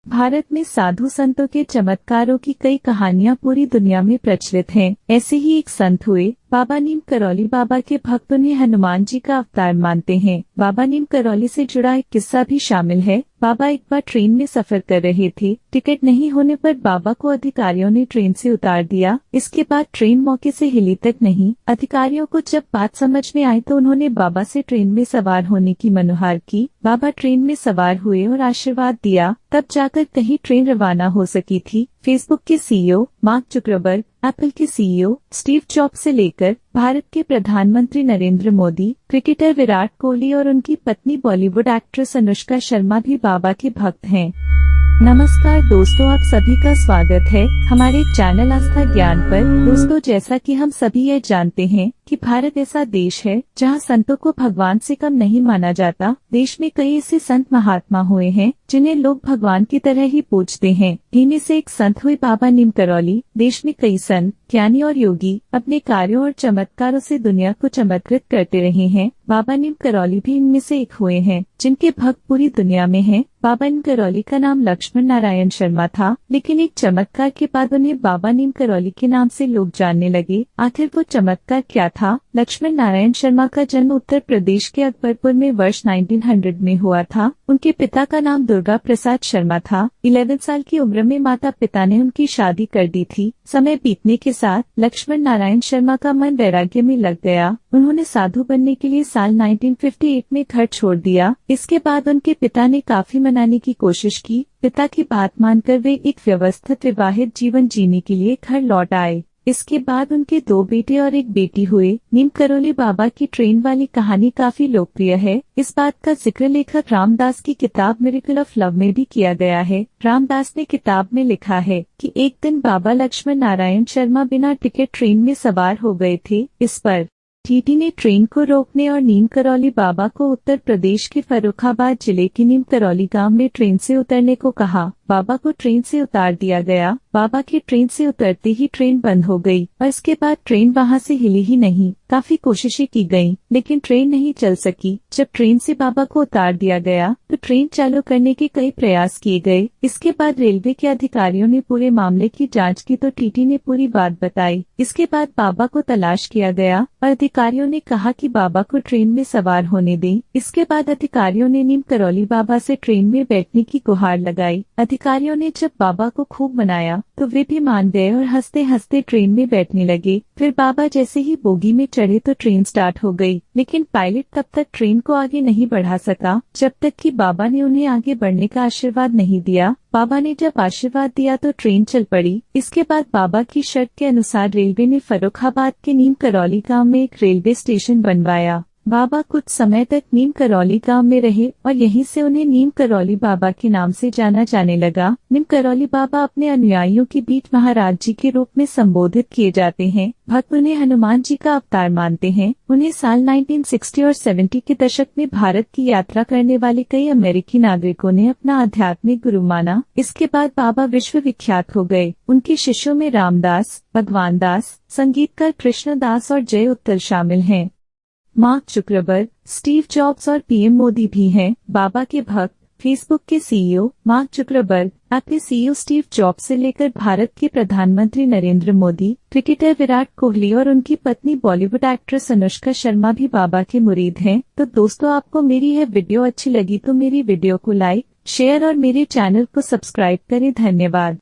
भारत में साधु संतों के चमत्कारों की कई कहानियां पूरी दुनिया में प्रचलित हैं। ऐसे ही एक संत हुए बाबा नीम करौली। बाबा के भक्त उन्हें हनुमान जी का अवतार मानते हैं। बाबा नीम करौली से जुड़ा एक किस्सा भी शामिल है। बाबा एक बार ट्रेन में सफर कर रहे थे। टिकट नहीं होने पर बाबा को अधिकारियों ने ट्रेन से उतार दिया। इसके बाद ट्रेन मौके से हिली तक नहीं। अधिकारियों को जब बात समझ में आई तो उन्होंने बाबा से ट्रेन में सवार होने की मनुहार की। बाबा ट्रेन में सवार हुए और आशीर्वाद दिया, तब जाकर कहीं ट्रेन रवाना हो सकी थी। फेसबुक के सीईओ मार्क जुकरबर्ग, एप्पल के सीईओ स्टीव जॉब्स से लेकर भारत के प्रधानमंत्री नरेंद्र मोदी, क्रिकेटर विराट कोहली और उनकी पत्नी बॉलीवुड एक्ट्रेस अनुष्का शर्मा भी बाबा के भक्त हैं। नमस्कार दोस्तों, आप सभी का स्वागत है हमारे चैनल आस्था ज्ञान पर। दोस्तों, जैसा कि हम सभी ये जानते हैं कि भारत ऐसा देश है जहां संतों को भगवान से कम नहीं माना जाता। देश में कई ऐसे संत महात्मा हुए हैं जिन्हें लोग भगवान की तरह ही पूजते हैं। इनमें से एक संत हुए बाबा नीम करौली। देश में कई संत, ज्ञानी और योगी अपने कार्यों और चमत्कारों से दुनिया को चमत्कृत करते रहे हैं। बाबा नीम करौली भी इनमें से एक हुए हैं जिनके भक्त पूरी दुनिया में हैं। बाबा नीम करौली का नाम लक्ष्मण नारायण शर्मा था, लेकिन एक चमत्कार के बाद उन्हें बाबा नीम करौली के नाम से लोग जानने लगे। आखिर वो चमत्कार क्या था? लक्ष्मण नारायण शर्मा का जन्म उत्तर प्रदेश के अकबरपुर में वर्ष 1900 में हुआ था। उनके पिता का नाम दुर्गा प्रसाद शर्मा था। 11 साल की उम्र में माता पिता ने उनकी शादी कर दी थी। समय बीतने के साथ लक्ष्मण नारायण शर्मा का मन वैराग्य में लग गया। उन्होंने साधु बनने के लिए साल 1958 में घर छोड़ दिया। इसके बाद उनके पिता ने काफी मनाने की कोशिश की। पिता की बात मानकर वे एक व्यवस्थित विवाहित जीवन जीने के लिए घर लौट आए। इसके बाद उनके 2 बेटे और एक बेटी हुए। नीम करौली बाबा की ट्रेन वाली कहानी काफी लोकप्रिय है। इस बात का जिक्र लेखक रामदास की किताब मिरेकल ऑफ लव में भी किया गया है। रामदास ने किताब में लिखा है कि एक दिन बाबा लक्ष्मण नारायण शर्मा बिना टिकट ट्रेन में सवार हो गए थे। इस पर टीटी ने ट्रेन को रोकने और नीम करौली बाबा को उत्तर प्रदेश के फर्रुखाबाद जिले के नीम करौली गांव में ट्रेन से उतरने को कहा। बाबा को ट्रेन से उतार दिया गया। बाबा के ट्रेन से उतरते ही ट्रेन बंद हो गई और इसके बाद ट्रेन वहां से हिली ही नहीं। काफी कोशिशें की गईं, लेकिन ट्रेन नहीं चल सकी। जब ट्रेन से बाबा को उतार दिया गया तो ट्रेन चालू करने के कई प्रयास किए गए। इसके बाद रेलवे के अधिकारियों ने पूरे मामले की जांच की तो टीटी ने पूरी बात बताई। इसके बाद बाबा को तलाश किया गया और अधिकारियों ने कहा कि बाबा को ट्रेन में सवार होने दें। इसके बाद अधिकारियों ने नीम करौली बाबा से ट्रेन में बैठने की गुहार लगाई। अधिकारियों ने जब बाबा को खूब मनाया तो वे भी मान गए और हंसते हंसते ट्रेन में बैठने लगे। फिर बाबा जैसे ही बोगी में चढ़े तो ट्रेन स्टार्ट हो गई, लेकिन पायलट तब तक ट्रेन को आगे नहीं बढ़ा सका जब तक कि बाबा ने उन्हें आगे बढ़ने का आशीर्वाद नहीं दिया। बाबा ने जब आशीर्वाद दिया तो ट्रेन चल पड़ी। इसके बाद बाबा की शर्त के अनुसार रेलवे ने फर्रुखाबाद के नीम करौली गाँव में एक रेलवे स्टेशन बनवाया। बाबा कुछ समय तक नीम करौली गांव में रहे और यहीं से उन्हें नीम करौली बाबा के नाम से जाना जाने लगा। नीम करौली बाबा अपने अनुयायियों के बीच महाराज जी के रूप में संबोधित किए जाते हैं। भक्त उन्हें हनुमान जी का अवतार मानते हैं। उन्हें साल 1960 और 70 के दशक में भारत की यात्रा करने वाले कई अमेरिकी नागरिकों ने अपना आध्यात्मिक गुरु माना। इसके बाद बाबा विश्व विख्यात हो गए। उनके शिष्यों में रामदास, भगवान दास, संगीतकार कृष्णदास और जय उत्तल शामिल हैं। मार्क जुकरबर्ग, स्टीव जॉब्स और पीएम मोदी भी हैं बाबा के भक्त। फेसबुक के CEO mark Zuckerberg, Apple CEO Steve jobs से लेकर भारत के प्रधानमंत्री नरेंद्र मोदी, क्रिकेटर विराट कोहली और उनकी पत्नी बॉलीवुड एक्ट्रेस अनुष्का शर्मा भी बाबा के मुरीद हैं। तो दोस्तों, आपको मेरी यह वीडियो अच्छी लगी तो मेरी वीडियो को लाइक, शेयर और मेरे चैनल को सब्सक्राइब करें। धन्यवाद।